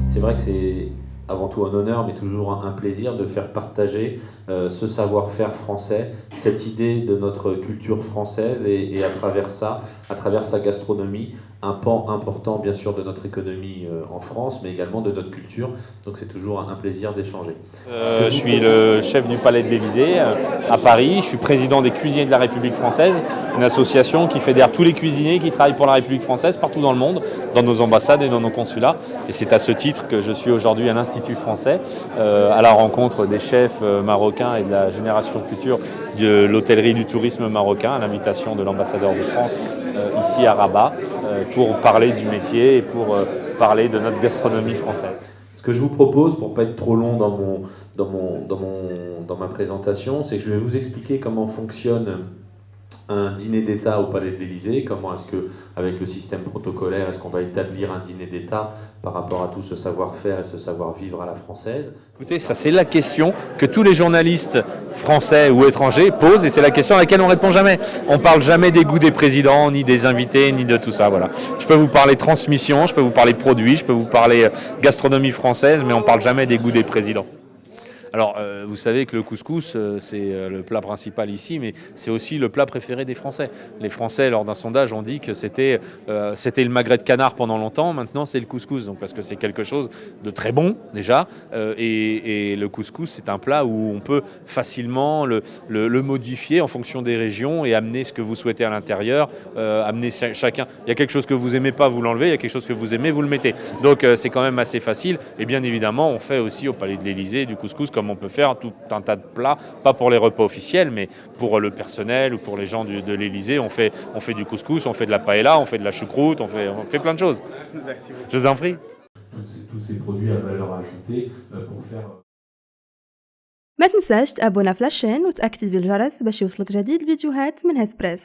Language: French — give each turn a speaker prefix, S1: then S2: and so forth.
S1: C'est vrai que c'est avant tout un honneur, mais toujours un plaisir de faire partager ce savoir-faire français, cette idée de notre culture française et à travers ça, à travers sa gastronomie, un pan important bien sûr de notre économie en France, mais également de notre culture. Donc c'est toujours un plaisir d'échanger.
S2: Je suis le chef du Palais de l'Élysée à Paris. Je suis président des cuisiniers de la République française, une association qui fédère tous les cuisiniers qui travaillent pour la République française partout dans le monde, dans nos ambassades et dans nos consulats. Et c'est à ce titre que je suis aujourd'hui à l'Institut français, à la rencontre des chefs marocains et de la génération future de l'hôtellerie du tourisme marocain, à l'invitation de l'ambassadeur de France ici à Rabat, pour parler du métier et pour parler de notre gastronomie française.
S1: Ce que je vous propose, pour ne pas être trop long dans ma présentation, c'est que je vais vous expliquer comment fonctionne un dîner d'État au Palais de l'Élysée, comment est-ce que, avec le système protocolaire, est-ce qu'on va établir un dîner d'État par rapport à tout ce savoir-faire et ce savoir-vivre à la française.
S2: Écoutez, ça c'est la question que tous les journalistes français ou étrangers posent et c'est la question à laquelle on répond jamais. On parle jamais des goûts des présidents, ni des invités, ni de tout ça. Voilà. Je peux vous parler transmission, je peux vous parler produits, je peux vous parler gastronomie française, mais on parle jamais des goûts des présidents. Alors, vous savez que le couscous, c'est le plat principal ici, mais c'est aussi le plat préféré des Français. Les Français, lors d'un sondage, ont dit que c'était le magret de canard pendant longtemps. Maintenant, c'est le couscous, donc parce que c'est quelque chose de très bon déjà. Et le couscous, c'est un plat où on peut facilement le modifier en fonction des régions et amener ce que vous souhaitez à l'intérieur. Amener chacun. Il y a quelque chose que vous aimez pas, vous l'enlevez. Il y a quelque chose que vous aimez, vous le mettez. Donc, c'est quand même assez facile. Et bien évidemment, on fait aussi au Palais de l'Élysée du couscous comme on peut faire tout un tas de plats, pas pour les repas officiels, mais pour le personnel ou pour les gens de l'Élysée. On fait du couscous, on fait de la paella, on fait de la choucroute, on fait plein de choses. Merci beaucoup. Je vous en prie.
S1: Tous ces produits à valeur ajoutée pour faire...
S3: ما تنساش تابونا في لاشين وتأكتيفي الجرس باش يوصلك جديد الفيديوهات من هاد بريس.